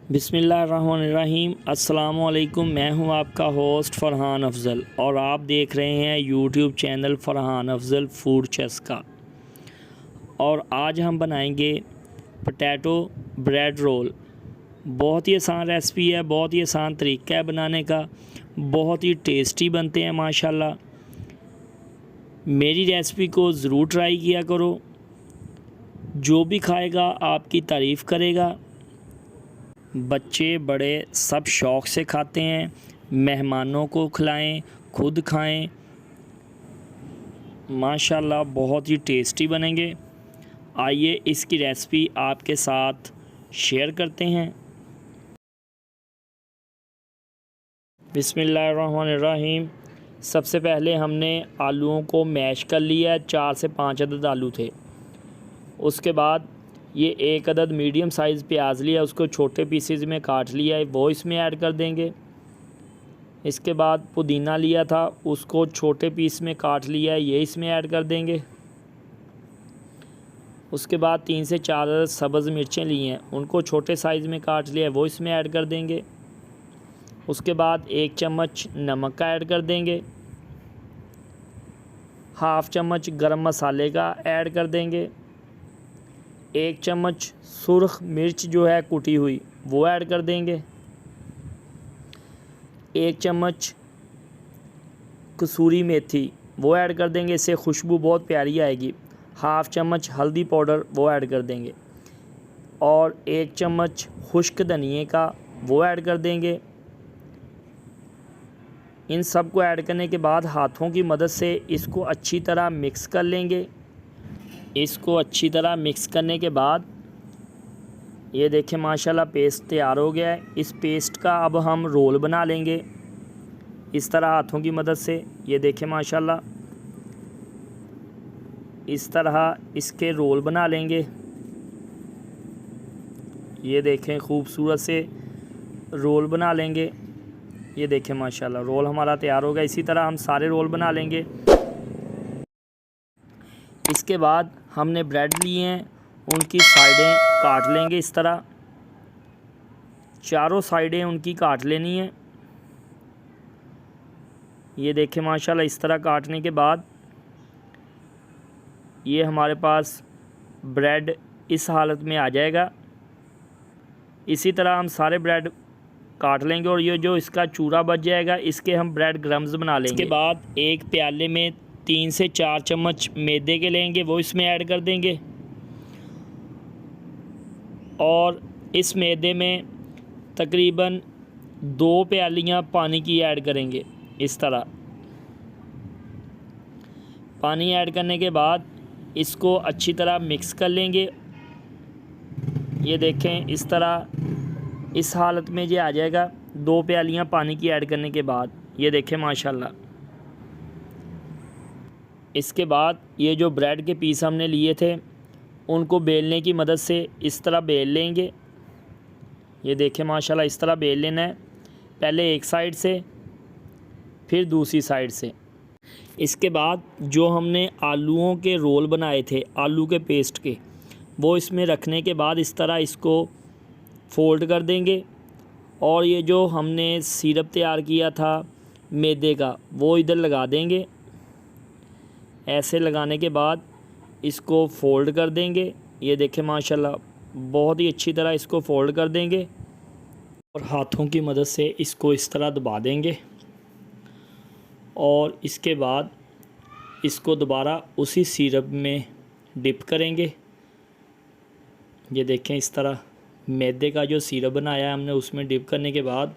बिस्मिल्लाहिर्रहमानिर्रहीम। अस्सलामुअलैकुम। मैं हूं आपका होस्ट फ़रहान अफ़ज़ल और आप देख रहे हैं YouTube channel Farhan Afzal food चस्का। और आज हम बनाएंगे पोटैटो ब्रेड रोल। बहुत ही आसान रेसिपी है, बहुत ही आसान तरीका है बनाने का, बहुत ही टेस्टी बनते हैं माशाल्लाह। मेरी रेसिपी को ज़रूर ट्राई किया करो, जो भी खाएगा आपकी तारीफ़ करेगा। बच्चे बड़े सब शौक़ से खाते हैं, मेहमानों को खिलाएं, खुद खाएं। माशाल्लाह बहुत ही टेस्टी बनेंगे। आइए इसकी रेसिपी आपके साथ शेयर करते हैं। बिस्मिल्लाहिर्रहमानिर्रहीम। सबसे पहले हमने आलूओं को मैश कर लिया है। 4 से 5 अदद आलू थे। उसके बाद ये 1 अदद मीडियम साइज़ प्याज लिया, उसको छोटे पीसेज में काट लिया है, वो इसमें ऐड कर देंगे। इसके बाद पुदीना लिया था, उसको छोटे पीस में काट लिया है, ये इसमें ऐड कर देंगे। उसके बाद 3 से 4 अदद सब्ज़ मिर्चें ली हैं, उनको छोटे साइज़ में काट लिया है, वो इसमें ऐड कर देंगे। उसके बाद 1 चम्मच नमक का ऐड कर देंगे। हाफ़ चम्मच गरम मसाले का ऐड कर देंगे। 1 चम्मच सुर्ख मिर्च जो है कुटी हुई वो ऐड कर देंगे। 1 चम्मच कसूरी मेथी वो ऐड कर देंगे, इससे खुशबू बहुत प्यारी आएगी। हाफ़ चम्मच हल्दी पाउडर वो ऐड कर देंगे और 1 चम्मच खुश्क धनिए का वो ऐड कर देंगे। इन सब को ऐड करने के बाद हाथों की मदद से इसको अच्छी तरह मिक्स कर लेंगे। इसको अच्छी तरह मिक्स करने के बाद ये देखें माशाल्लाह पेस्ट तैयार हो गया है। इस पेस्ट का अब हम रोल बना लेंगे इस तरह हाथों की मदद से। ये देखें माशाल्लाह इस तरह इसके रोल बना लेंगे। ये देखें खूबसूरत से रोल बना लेंगे। ये देखें माशाल्लाह रोल हमारा तैयार हो गया। इसी तरह हम सारे रोल बना लेंगे। इसके बाद हमने ब्रेड लिए हैं, उनकी साइडें काट लेंगे इस तरह। चारों साइडें उनकी काट लेनी है। ये देखें माशाल्लाह इस तरह काटने के बाद ये हमारे पास ब्रेड इस हालत में आ जाएगा। इसी तरह हम सारे ब्रेड काट लेंगे और ये जो इसका चूरा बच जाएगा इसके हम ब्रेड क्रम्स बना लेंगे। इसके बाद एक प्याले में 3 से 4 चम्मच मैदे के लेंगे, वो इसमें ऐड कर देंगे और इस मैदे में तकरीबन 2 प्यालियाँ पानी की ऐड करेंगे। इस तरह पानी ऐड करने के बाद इसको अच्छी तरह मिक्स कर लेंगे। ये देखें इस तरह इस हालत में ये आ जाएगा 2 प्यालियाँ पानी की ऐड करने के बाद। ये देखें माशाल्लाह। इसके बाद ये जो ब्रेड के पीस हमने लिए थे उनको बेलने की मदद से इस तरह बेल लेंगे। ये देखें माशाल्लाह इस तरह बेल लेना है, पहले एक साइड से फिर दूसरी साइड से। इसके बाद जो हमने आलूओं के रोल बनाए थे आलू के पेस्ट के, वो इसमें रखने के बाद इस तरह इसको फ़ोल्ड कर देंगे और ये जो हमने सिरप तैयार किया था मैदे का वो इधर लगा देंगे। ऐसे लगाने के बाद इसको फ़ोल्ड कर देंगे। ये देखें माशाल्लाह बहुत ही अच्छी तरह इसको फ़ोल्ड कर देंगे और हाथों की मदद से इसको इस तरह दबा देंगे और इसके बाद इसको दोबारा उसी सिरप में डिप करेंगे। ये देखें इस तरह मैदे का जो सिरप बनाया है हमने उसमें डिप करने के बाद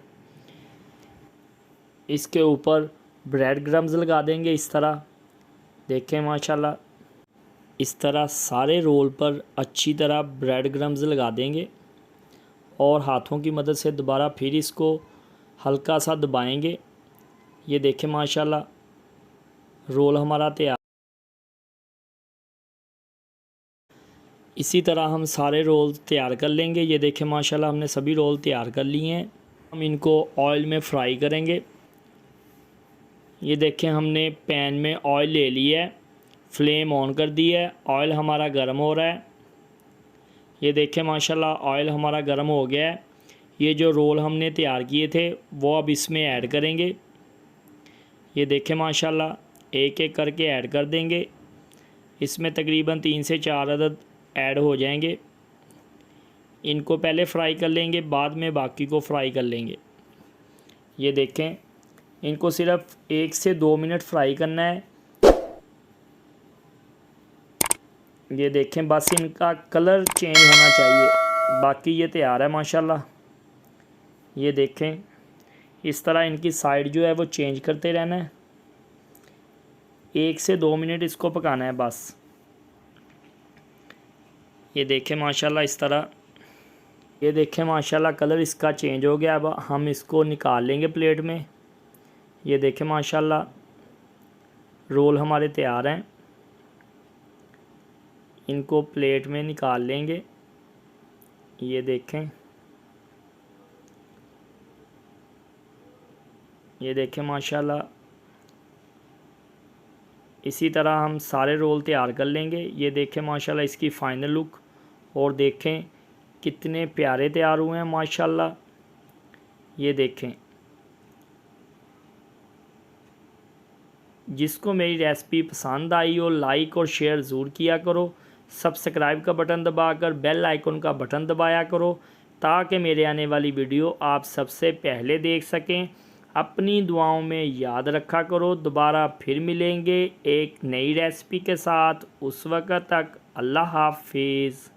इसके ऊपर ब्रेड क्रम्स लगा देंगे इस तरह। देखें माशाल्लाह इस तरह सारे रोल पर अच्छी तरह ब्रेड क्रम्स लगा देंगे और हाथों की मदद से दोबारा फिर इसको हल्का सा दबाएंगे। ये देखें माशाल्लाह रोल हमारा तैयार। इसी तरह हम सारे रोल तैयार कर लेंगे। ये देखें माशाल्लाह हमने सभी रोल तैयार कर लिए हैं। हम इनको ऑयल में फ्राई करेंगे। ये देखें हमने पैन में ऑयल ले लिया है, फ्लेम ऑन कर दी है, ऑयल हमारा गर्म हो रहा है। ये देखें माशाल्लाह ऑयल हमारा गर्म हो गया है। ये जो रोल हमने तैयार किए थे वो अब इसमें ऐड करेंगे। ये देखें माशाल्लाह, एक एक करके ऐड कर देंगे। इसमें तकरीबन 3 से 4 अदद ऐड हो जाएंगे। इनको पहले फ्राई कर लेंगे, बाद में बाकी को फ्राई कर लेंगे। ये देखें, इनको सिर्फ 1 से 2 मिनट फ्राई करना है। ये देखें, बस इनका कलर चेंज होना चाहिए, बाकी ये तैयार है माशाल्लाह। ये देखें, इस तरह इनकी साइड जो है वो चेंज करते रहना है। 1 से 2 मिनट इसको पकाना है बस। ये देखें माशाल्लाह, इस तरह। ये देखें माशाल्लाह, कलर इसका चेंज हो गया। अब हम इसको निकाल लेंगे प्लेट में। ये देखें माशाल्लाह, रोल हमारे तैयार हैं। इनको प्लेट में निकाल लेंगे। ये देखें, ये देखें माशाल्लाह, इसी तरह हम सारे रोल तैयार कर लेंगे। ये देखें माशाल्लाह इसकी फ़ाइनल लुक, और देखें कितने प्यारे तैयार हुए हैं माशाल्लाह। ये देखें, जिसको मेरी रेसिपी पसंद आई हो लाइक और शेयर ज़रूर किया करो। सब्सक्राइब का बटन दबाकर बेल आइकन का बटन दबाया करो, ताकि मेरे आने वाली वीडियो आप सबसे पहले देख सकें। अपनी दुआओं में याद रखा करो। दोबारा फिर मिलेंगे एक नई रेसिपी के साथ। उस वक़्त तक अल्लाह हाफिज़।